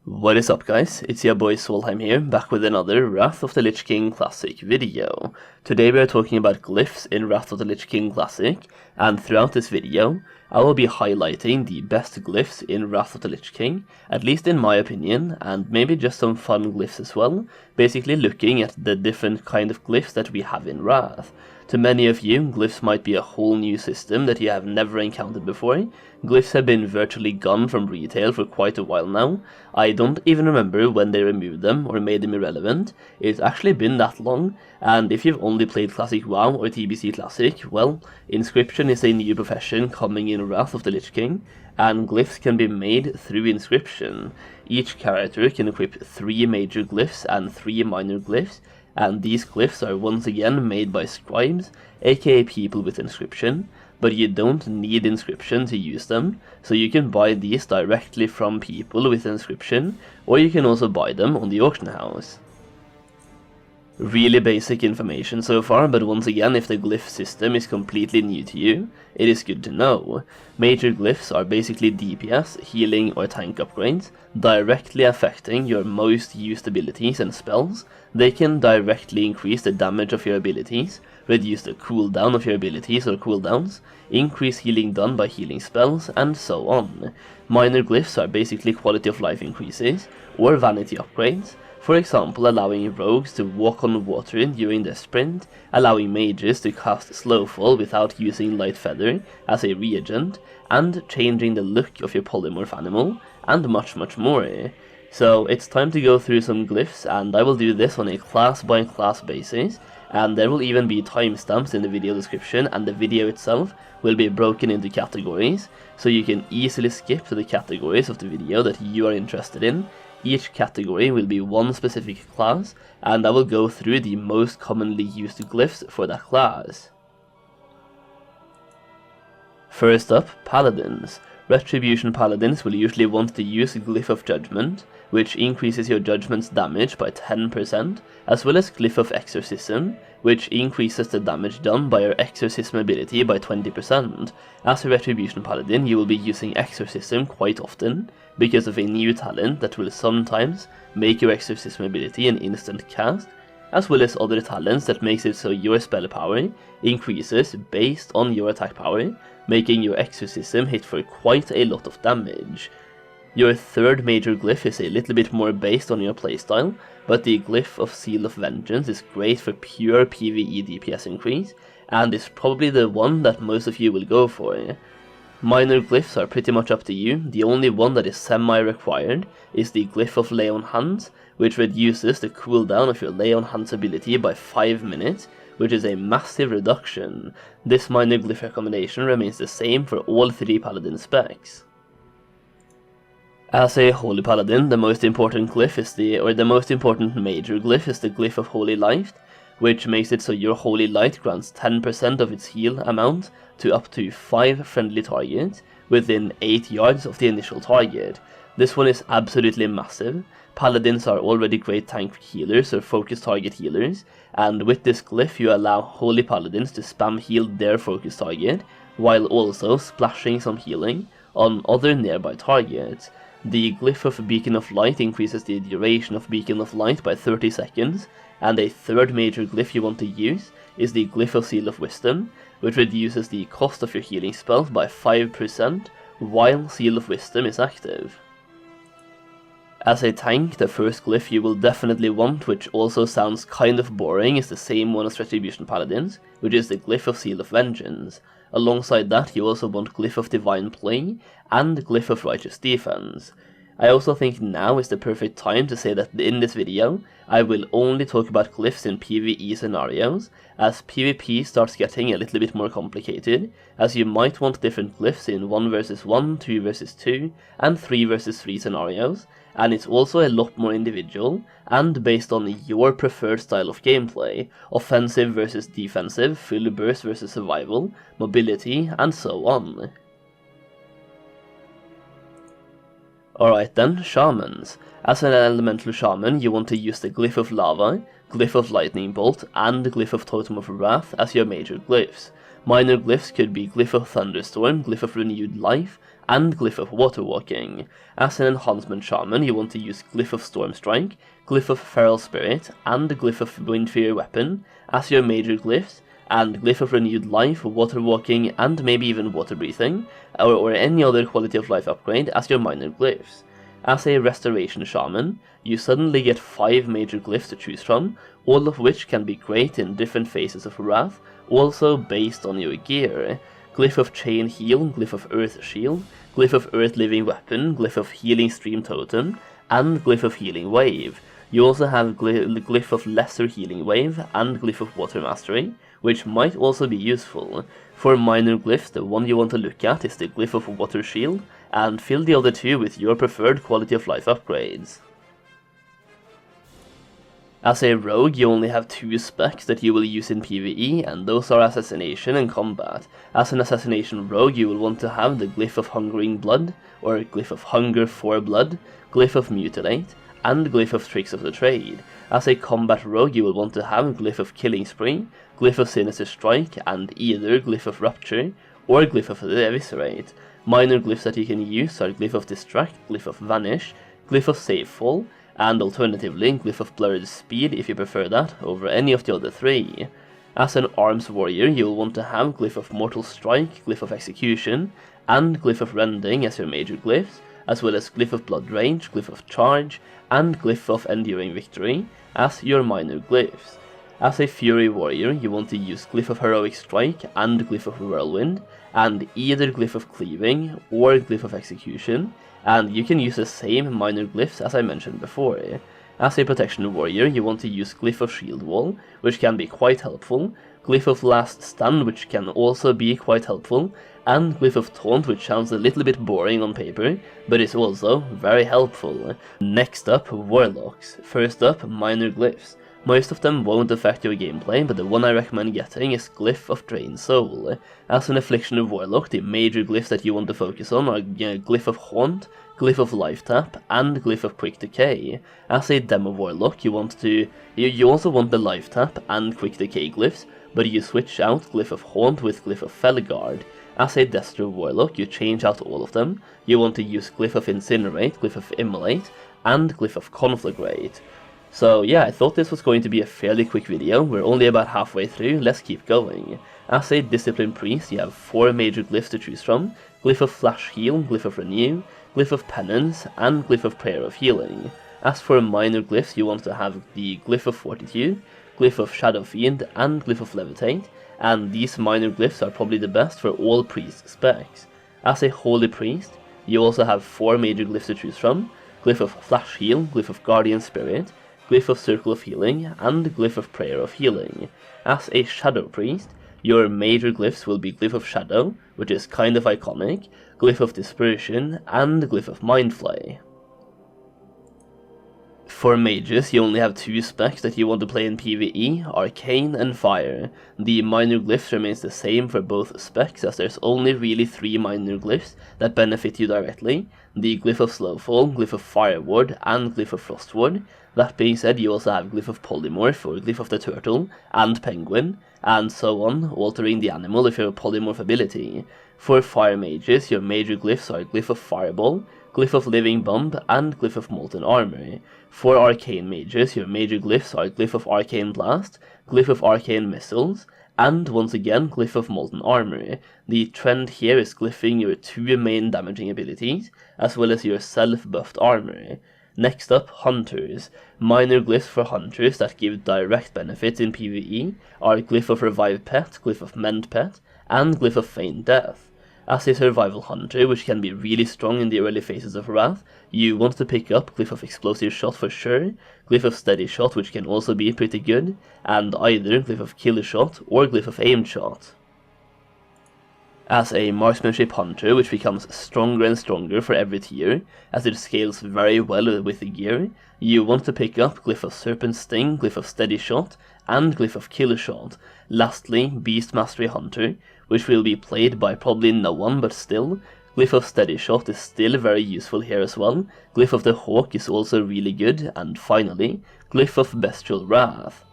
What is up guys, it's your boy Solheim here, back with another Wrath of the Lich King Classic video. Today we are talking about glyphs in Wrath of the Lich King Classic, and throughout this video, I will be highlighting the best glyphs in Wrath of the Lich King, at least in my opinion, and maybe just some fun glyphs as well, basically looking at the different kind of glyphs that we have in Wrath. To many of you, glyphs might be a whole new system that you have never encountered before. Glyphs have been virtually gone from retail for quite a while now. I don't even remember when they removed them or made them irrelevant. It's actually been that long, and if you've only played Classic WoW or TBC Classic, well, Inscription is a new profession coming in Wrath of the Lich King, and glyphs can be made through Inscription. Each character can equip 3 major glyphs and 3 minor glyphs, and these glyphs are once again made by scribes, aka people with Inscription, but you don't need Inscription to use them, so you can buy these directly from people with Inscription, or you can also buy them on the auction house. Really basic information so far, but once again, if the glyph system is completely new to you, it is good to know. Major glyphs are basically DPS, healing or tank upgrades, directly affecting your most used abilities and spells. They can directly increase the damage of your abilities, reduce the cooldown of your abilities or cooldowns, increase healing done by healing spells, and so on. Minor glyphs are basically quality of life increases, or vanity upgrades. For example, allowing rogues to walk on water during their sprint, allowing mages to cast Slowfall without using Light Feather as a reagent, and changing the look of your polymorph animal, and much more. So it's time to go through some glyphs, and I will do this on a class by class basis, and there will even be timestamps in the video description, and the video itself will be broken into categories, so you can easily skip to the categories of the video that you are interested in. Each category will be one specific class, and I will go through the most commonly used glyphs for that class. First up, Paladins. Retribution Paladins will usually want to use Glyph of Judgment, which increases your Judgment's damage by 10%, as well as Glyph of Exorcism, which increases the damage done by your Exorcism ability by 20%. As a Retribution Paladin, you will be using Exorcism quite often, because of a new talent that will sometimes make your Exorcism ability an instant cast, as well as other talents that makes it so your spell power increases based on your attack power, making your Exorcism hit for quite a lot of damage. Your third major glyph is a little bit more based on your playstyle, but the Glyph of Seal of Vengeance is great for pure PvE DPS increase, and is probably the one that most of you will go for. Minor glyphs are pretty much up to you. The only one that is semi-required is the Glyph of Lay on Hands, which reduces the cooldown of your Lay on Hands ability by 5 minutes, which is a massive reduction. This minor glyph recommendation remains the same for all 3 Paladin specs. As a Holy Paladin, the most important glyph is the most important major glyph is the Glyph of Holy Light, which makes it so your Holy Light grants 10% of its heal amount to up to 5 friendly targets within 8 yards of the initial target. This one is absolutely massive. Paladins are already great tank healers or focus target healers, and with this glyph you allow Holy Paladins to spam heal their focus target, while also splashing some healing on other nearby targets. The Glyph of Beacon of Light increases the duration of Beacon of Light by 30 seconds, and a third major glyph you want to use is the Glyph of Seal of Wisdom, which reduces the cost of your healing spells by 5% while Seal of Wisdom is active. As a tank, the first glyph you will definitely want, which also sounds kind of boring, is the same one as Retribution Paladins, which is the Glyph of Seal of Vengeance. Alongside that, you also want Glyph of Divine Play and Glyph of Righteous Defense. I also think now is the perfect time to say that in this video, I will only talk about glyphs in PvE scenarios, as PvP starts getting a little bit more complicated, as you might want different glyphs in 1 vs 1, 2 vs 2, and 3 vs 3 scenarios, and it's also a lot more individual, and based on your preferred style of gameplay, offensive versus defensive, full burst versus survival, mobility, and so on. Alright then, Shamans. As an elemental shaman, you want to use the Glyph of Lava, Glyph of Lightning Bolt, and Glyph of Totem of Wrath as your major glyphs. Minor glyphs could be Glyph of Thunderstorm, Glyph of Renewed Life, and Glyph of Water Walking. As an enhancement shaman, you want to use Glyph of Storm Strike, Glyph of Feral Spirit, and Glyph of Windfear Weapon as your major glyphs, and Glyph of Renewed Life, Water Walking, and maybe even Water Breathing, or any other quality of life upgrade as your minor glyphs. As a Restoration Shaman, you suddenly get 5 major glyphs to choose from, all of which can be great in different phases of Wrath, also based on your gear. Glyph of Chain Heal, Glyph of Earth Shield, Glyph of Earth Living Weapon, Glyph of Healing Stream Totem, and Glyph of Healing Wave. You also have Glyph of Lesser Healing Wave and Glyph of Water Mastery, which might also be useful. For minor glyphs, the one you want to look at is the Glyph of Water Shield, and fill the other two with your preferred quality of life upgrades. As a rogue, you only have 2 specs that you will use in PvE, and those are Assassination and Combat. As an Assassination rogue, you will want to have the Glyph of Hungering Blood, or Glyph of Hunger for Blood, Glyph of Mutilate, and Glyph of Tricks of the Trade. As a combat rogue, you will want to have Glyph of Killing Spree, Glyph of Sinister Strike, and either Glyph of Rupture or Glyph of Eviscerate. Minor glyphs that you can use are Glyph of Distract, Glyph of Vanish, Glyph of Save Fall, and alternatively Glyph of Blurred Speed if you prefer that over any of the other 3. As an Arms Warrior, you will want to have Glyph of Mortal Strike, Glyph of Execution, and Glyph of Rending as your major glyphs, as well as Glyph of Blood Rage, Glyph of Charge, and Glyph of Enduring Victory as your minor glyphs. As a Fury Warrior, you want to use Glyph of Heroic Strike and Glyph of Whirlwind, and either Glyph of Cleaving or Glyph of Execution, and you can use the same minor glyphs as I mentioned before. As a Protection Warrior, you want to use Glyph of Shield Wall, which can be quite helpful, Glyph of Last Stand, which can also be quite helpful, and Glyph of Taunt, which sounds a little bit boring on paper, but is also very helpful. Next up, Warlocks. First up, minor glyphs. Most of them won't affect your gameplay, but the one I recommend getting is Glyph of Drained Soul. As an Affliction of Warlock, the major glyphs that you want to focus on are Glyph of Haunt, Glyph of Life Tap, and Glyph of Quick Decay. As a Demo Warlock, you also want the Life Tap and Quick Decay glyphs, but you switch out Glyph of Haunt with Glyph of Felguard. As a Destro Warlock, you change out all of them. You want to use Glyph of Incinerate, Glyph of Immolate, and Glyph of Conflagrate. So yeah, I thought this was going to be a fairly quick video. We're only about halfway through, let's keep going. As a Discipline Priest, you have 4 major glyphs to choose from: Glyph of Flash Heal, Glyph of Renew, Glyph of Penance, and Glyph of Prayer of Healing. As for minor glyphs, you want to have the Glyph of Fortitude, Glyph of Shadow Fiend, and Glyph of Levitate, and these minor glyphs are probably the best for all priest specs. As a Holy Priest, you also have 4 major glyphs to choose from: Glyph of Flash Heal, Glyph of Guardian Spirit, Glyph of Circle of Healing, and Glyph of Prayer of Healing. As a Shadow Priest, your major glyphs will be Glyph of Shadow, which is kind of iconic, Glyph of Dispersion, and Glyph of Mindflay. For mages, you only have 2 specs that you want to play in PvE, Arcane and Fire. The minor glyphs remains the same for both specs, as there's only really 3 minor glyphs that benefit you directly: the Glyph of Slowfall, Glyph of Fireward, and Glyph of Frostward. That being said, you also have Glyph of Polymorph, or Glyph of the Turtle, and Penguin, and so on, altering the animal if you have a Polymorph ability. For Fire Mages, your major glyphs are Glyph of Fireball, Glyph of Living Bomb, and Glyph of Molten Armor. For Arcane Mages, your major glyphs are Glyph of Arcane Blast, Glyph of Arcane Missiles, and once again Glyph of Molten Armor. The trend here is glyphing your 2 main damaging abilities, as well as your self-buffed armor. Next up, Hunters. Minor glyphs for Hunters that give direct benefits in PvE are Glyph of Revive Pet, Glyph of Mend Pet, and Glyph of Feign Death. As a Survival Hunter, which can be really strong in the early phases of Wrath, you want to pick up Glyph of Explosive Shot for sure, Glyph of Steady Shot, which can also be pretty good, and either Glyph of Killer Shot or Glyph of Aimed Shot. As a Marksmanship Hunter, which becomes stronger and stronger for every tier, as it scales very well with the gear, you want to pick up Glyph of Serpent Sting, Glyph of Steady Shot, and Glyph of Killer Shot. Lastly, Beast Mastery Hunter, which will be played by probably no one, but still, Glyph of Steady Shot is still very useful here as well, Glyph of the Hawk is also really good, and finally, Glyph of Bestial Wrath.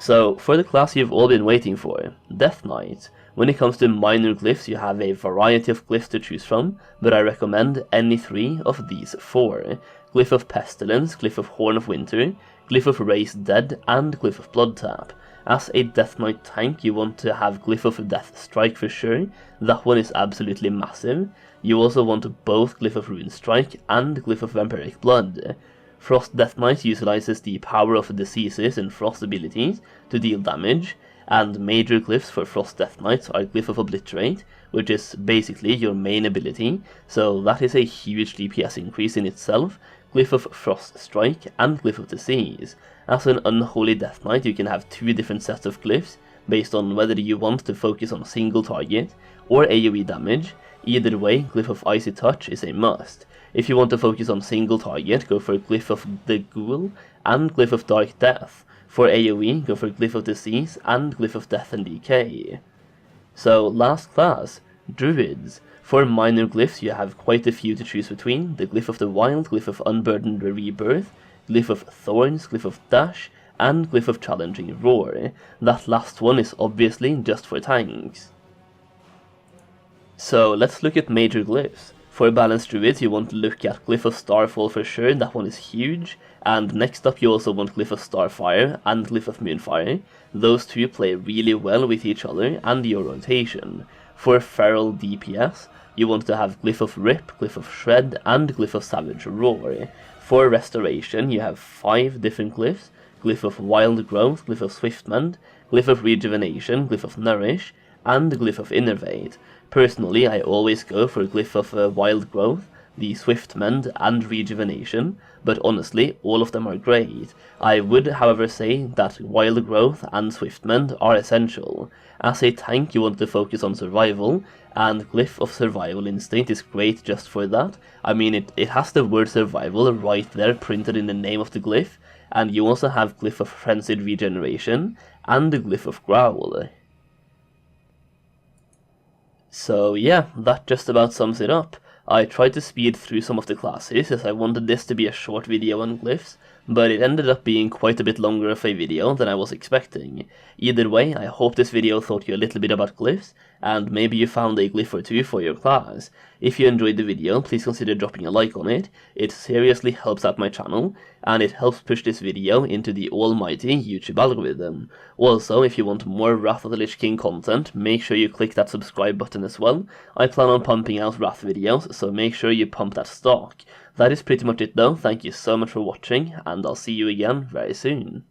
So, for the class you've all been waiting for, Death Knight. When it comes to minor glyphs, you have a variety of glyphs to choose from, but I recommend any 3 of these 4. Glyph of Pestilence, Glyph of Horn of Winter, Glyph of Raised Dead, and Glyph of Blood Tap. As a Death Knight tank, you want to have Glyph of Death Strike for sure. That one is absolutely massive. You also want both Glyph of Rune Strike and Glyph of Vampiric Blood. Frost Death Knight utilizes the power of diseases and frost abilities to deal damage, and major glyphs for Frost Death Knights are Glyph of Obliterate, which is basically your main ability, so that is a huge DPS increase in itself, Glyph of Frost Strike, and Glyph of Disease. As an Unholy Death Knight, you can have 2 different sets of glyphs, based on whether you want to focus on single target or AoE damage. Either way, Glyph of Icy Touch is a must. If you want to focus on single target, go for Glyph of the Ghoul and Glyph of Dark Death. For AoE, go for Glyph of Disease and Glyph of Death and Decay. So, last class, Druids. For minor glyphs, you have quite a few to choose between: the Glyph of the Wild, Glyph of Unburdened Rebirth, Glyph of Thorns, Glyph of Dash, and Glyph of Challenging Roar. That last one is obviously just for tanks. So, let's look at major glyphs. For balanced druids, you want to look at Glyph of Starfall for sure, that one is huge. And next up you also want Glyph of Starfire and Glyph of Moonfire. Those 2 play really well with each other and your rotation. For feral DPS, you want to have Glyph of Rip, Glyph of Shred, and Glyph of Savage Roar. For restoration, you have 5 different glyphs: Glyph of Wild Growth, Glyph of Swiftmend, Glyph of Rejuvenation, Glyph of Nourish, and Glyph of Innervate. Personally, I always go for Glyph of Wild Growth, the Swiftmend, and Rejuvenation, but honestly, all of them are great. I would, however, say that Wild Growth and Swiftmend are essential. As a tank, you want to focus on survival, and Glyph of Survival Instinct is great just for that. I mean, it has the word survival right there printed in the name of the glyph, and you also have Glyph of Frenzied Regeneration and the Glyph of Growl. So yeah, that just about sums it up. I tried to speed through some of the classes as I wanted this to be a short video on glyphs, but it ended up being quite a bit longer of a video than I was expecting. Either way, I hope this video taught you a little bit about glyphs, and maybe you found a glyph or 2 for your class. If you enjoyed the video, please consider dropping a like on it. It seriously helps out my channel, and it helps push this video into the almighty YouTube algorithm. Also, if you want more Wrath of the Lich King content, make sure you click that subscribe button as well. I plan on pumping out Wrath videos, so make sure you pump that stock. That is pretty much it though. Thank you so much for watching, and I'll see you again very soon.